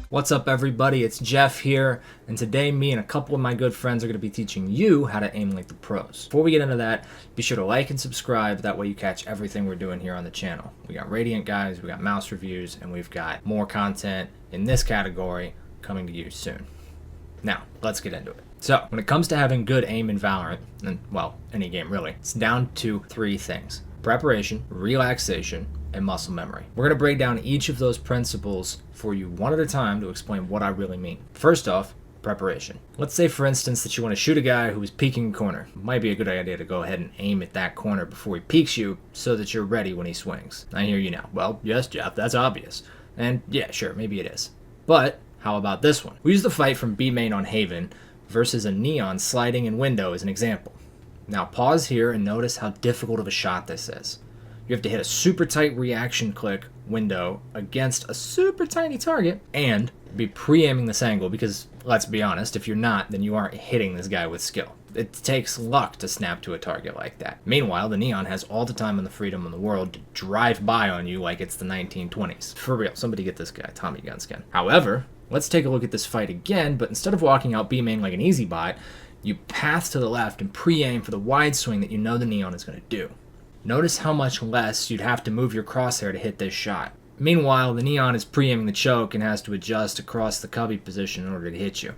What's up everybody, it's Jeff here, and today me and a couple of my good friends are going to be teaching you how to aim like the pros. Before we get into that, be sure to like and subscribe, that way you catch everything we're doing here on the channel. We got Radiant guys, we got mouse reviews, and we've got more content in this category coming to you soon. Now, let's get into it. So, when it comes to having good aim in Valorant, and well, any game really, it's down to three things: preparation, relaxation, and muscle memory. We're going to break down each of those principles for you one at a time to explain what I really mean. First off, preparation. Let's say for instance that you want to shoot a guy who is peeking a corner. It might be a good idea to go ahead and aim at that corner before he peeks you so that you're ready when he swings. I hear you now. Well, yes Jeff, that's obvious. And yeah, sure, maybe it is. But how about this one? We use the fight from B main on Haven versus a Neon sliding in window as an example. Now pause here and notice how difficult of a shot this is. You have to hit a super tight reaction click window against a super tiny target and be pre-aiming this angle because, let's be honest, if you're not, then you aren't hitting this guy with skill. It takes luck to snap to a target like that. Meanwhile, the Neon has all the time and the freedom in the world to drive by on you like it's the 1920s. For real, somebody get this guy, Tommy Gunskin. However, let's take a look at this fight again, but instead of walking out B main like an easy bot, you path to the left and pre-aim for the wide swing that you know the Neon is going to do. Notice how much less you'd have to move your crosshair to hit this shot. Meanwhile, the Neon is pre-aiming the choke and has to adjust across the cubby position in order to hit you.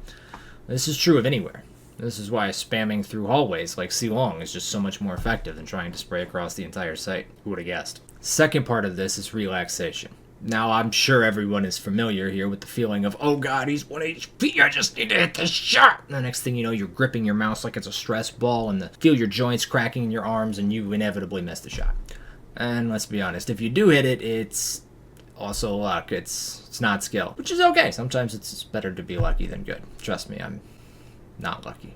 This is true of anywhere. This is why spamming through hallways like C long is just so much more effective than trying to spray across the entire site. Who would have guessed? Second part of this is relaxation. Now, I'm sure everyone is familiar here with the feeling of, oh god, he's 1 HP, I just need to hit this shot! And the next thing you know, you're gripping your mouse like it's a stress ball and feel your joints cracking in your arms and you inevitably miss the shot. And let's be honest, if you do hit it, it's also luck. It's not skill, which is okay. Sometimes it's better to be lucky than good. Trust me, I'm not lucky.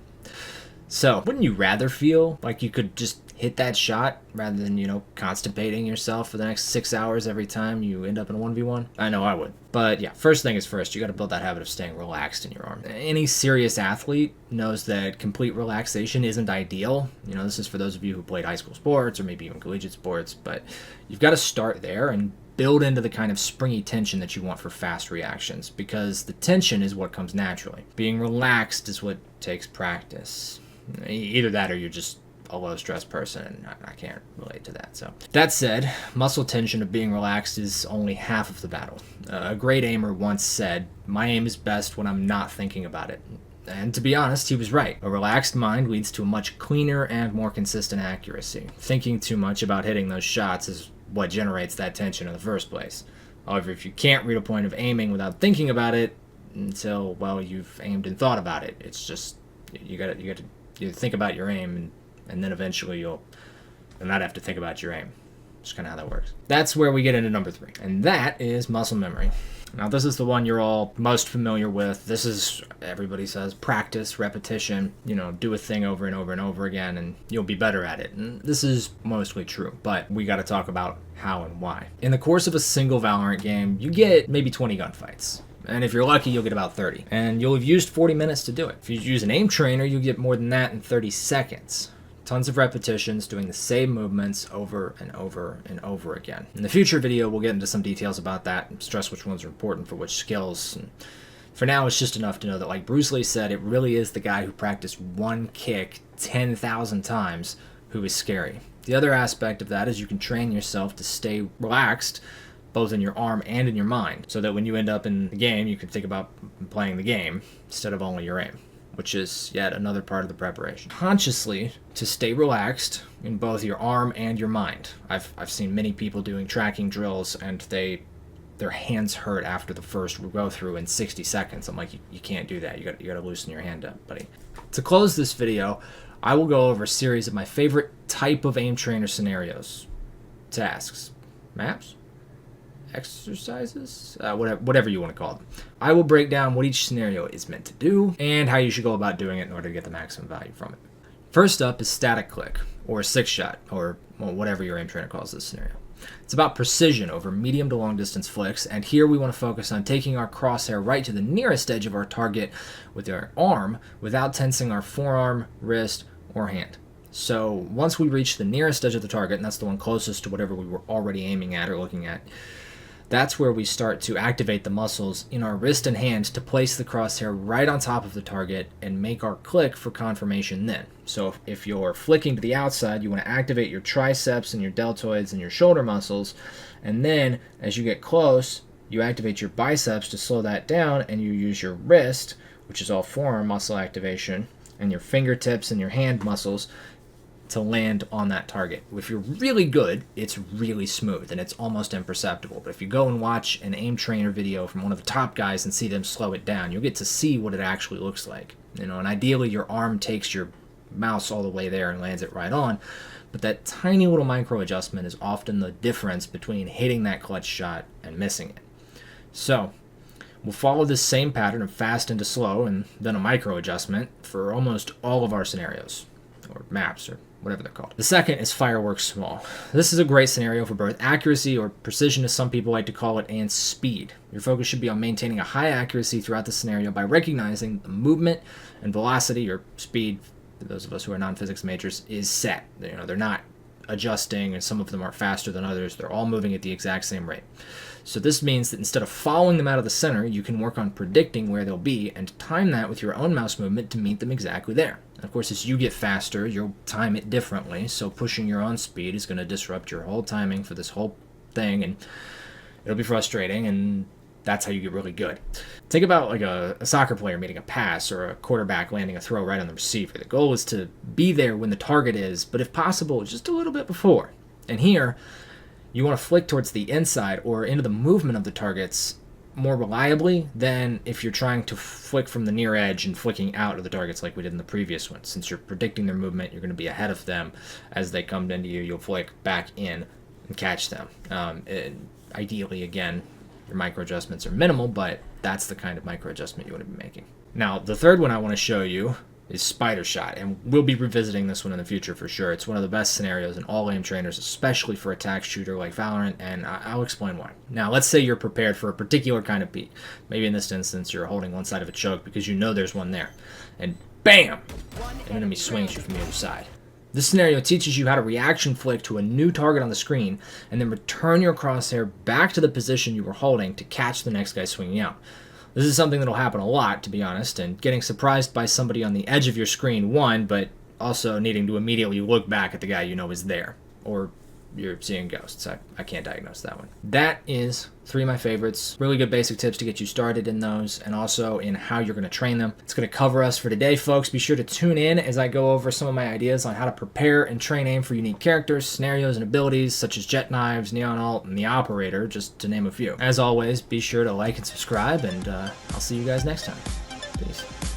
So, wouldn't you rather feel like you could just hit that shot rather than, constipating yourself for the next 6 hours every time you end up in a 1v1? I know I would. But yeah, first thing is first, you gotta build that habit of staying relaxed in your arm. Any serious athlete knows that complete relaxation isn't ideal. This is for those of you who played high school sports or maybe even collegiate sports, but you've got to start there and build into the kind of springy tension that you want for fast reactions, because the tension is what comes naturally. Being relaxed is what takes practice. Either that or you're just a low-stress person, and I can't relate to that. So that said, muscle tension of being relaxed is only half of the battle. A great aimer once said, "My aim is best when I'm not thinking about it." And to be honest, he was right. A relaxed mind leads to a much cleaner and more consistent accuracy. Thinking too much about hitting those shots is what generates that tension in the first place. However, if you can't reach a point of aiming without thinking about it until, well, you've aimed and thought about it, it's just, you gotta think about your aim, and then eventually you'll not have to think about your aim. Just kind of how that works. That's where we get into number 3, and that is muscle memory. Now, this is the one you're all most familiar with. This is, everybody says, practice, repetition, do a thing over and over and over again, and you'll be better at it. And this is mostly true, but we got to talk about how and why. In the course of a single Valorant game, you get maybe 20 gunfights. And if you're lucky, you'll get about 30. And you'll have used 40 minutes to do it. If you use an aim trainer, you'll get more than that in 30 seconds. Tons of repetitions doing the same movements over and over and over again. In the future video, we'll get into some details about that and stress which ones are important for which skills. And for now, it's just enough to know that, like Bruce Lee said, it really is the guy who practiced one kick 10,000 times who is scary. The other aspect of that is you can train yourself to stay relaxed both in your arm and in your mind, so that when you end up in the game, you can think about playing the game instead of only your aim, which is yet another part of the preparation. Consciously, to stay relaxed in both your arm and your mind. I've seen many people doing tracking drills, and their hands hurt after the first go through in 60 seconds. I'm like, you can't do that. You gotta loosen your hand up, buddy. To close this video, I will go over a series of my favorite type of aim trainer scenarios, tasks, maps, exercises, whatever you want to call them. I will break down what each scenario is meant to do and how you should go about doing it in order to get the maximum value from it. First up is static click, or 6-shot, or whatever your aim trainer calls this scenario. It's about precision over medium to long distance flicks, and here we want to focus on taking our crosshair right to the nearest edge of our target with our arm without tensing our forearm, wrist, or hand. So once we reach the nearest edge of the target, and that's the one closest to whatever we were already aiming at or looking at, that's where we start to activate the muscles in our wrist and hand to place the crosshair right on top of the target and make our click for confirmation then. So if you're flicking to the outside, you want to activate your triceps and your deltoids and your shoulder muscles, and then as you get close, you activate your biceps to slow that down, and you use your wrist, which is all forearm muscle activation, and your fingertips and your hand muscles to land on that target. If you're really good, it's really smooth and it's almost imperceptible. But if you go and watch an aim trainer video from one of the top guys and see them slow it down, you'll get to see what it actually looks like. And ideally your arm takes your mouse all the way there and lands it right on. But that tiny little micro adjustment is often the difference between hitting that clutch shot and missing it. So we'll follow this same pattern of fast into slow and then a micro adjustment for almost all of our scenarios, or maps, or whatever they're called. The second is fireworks small. This is a great scenario for both accuracy, or precision as some people like to call it, and speed. Your focus should be on maintaining a high accuracy throughout the scenario by recognizing the movement and velocity, or speed, for those of us who are non-physics majors, is set. They're not adjusting, and some of them are faster than others. They're all moving at the exact same rate. So this means that instead of following them out of the center, you can work on predicting where they'll be and time that with your own mouse movement to meet them exactly there. And of course, as you get faster, you'll time it differently, so pushing your own speed is going to disrupt your whole timing for this whole thing, and it'll be frustrating, and that's how you get really good. Think about like a soccer player making a pass, or a quarterback landing a throw right on the receiver. The goal is to be there when the target is, but if possible, just a little bit before. And here, you want to flick towards the inside or into the movement of the targets more reliably than if you're trying to flick from the near edge and flicking out of the targets like we did in the previous one. Since you're predicting their movement, you're going to be ahead of them. As they come into you, you'll flick back in and catch them. Ideally, again, your micro adjustments are minimal, but that's the kind of micro adjustment you want to be making. Now, the third one I want to show you is spider shot, and we'll be revisiting this one in the future for sure. It's one of the best scenarios in all aim trainers, especially for a attack shooter like Valorant, and I'll explain why. Now, let's say you're prepared for a particular kind of peek. Maybe in this instance, you're holding one side of a choke because you know there's one there, and BAM! An enemy swings you from the other side. This scenario teaches you how to reaction flick to a new target on the screen, and then return your crosshair back to the position you were holding to catch the next guy swinging out. This is something that'll happen a lot, to be honest, and getting surprised by somebody on the edge of your screen, one, but also needing to immediately look back at the guy you know is there, or you're seeing ghosts. I can't diagnose that one. That is 3 of my favorites. Really good basic tips to get you started in those, and also in how you're going to train them. It's going to cover us for today, folks. Be sure to tune in as I go over some of my ideas on how to prepare and train aim for unique characters, scenarios, and abilities such as Jet Knives, Neon Alt, and the Operator, just to name a few. As always, be sure to like and subscribe, and I'll see you guys next time. Peace.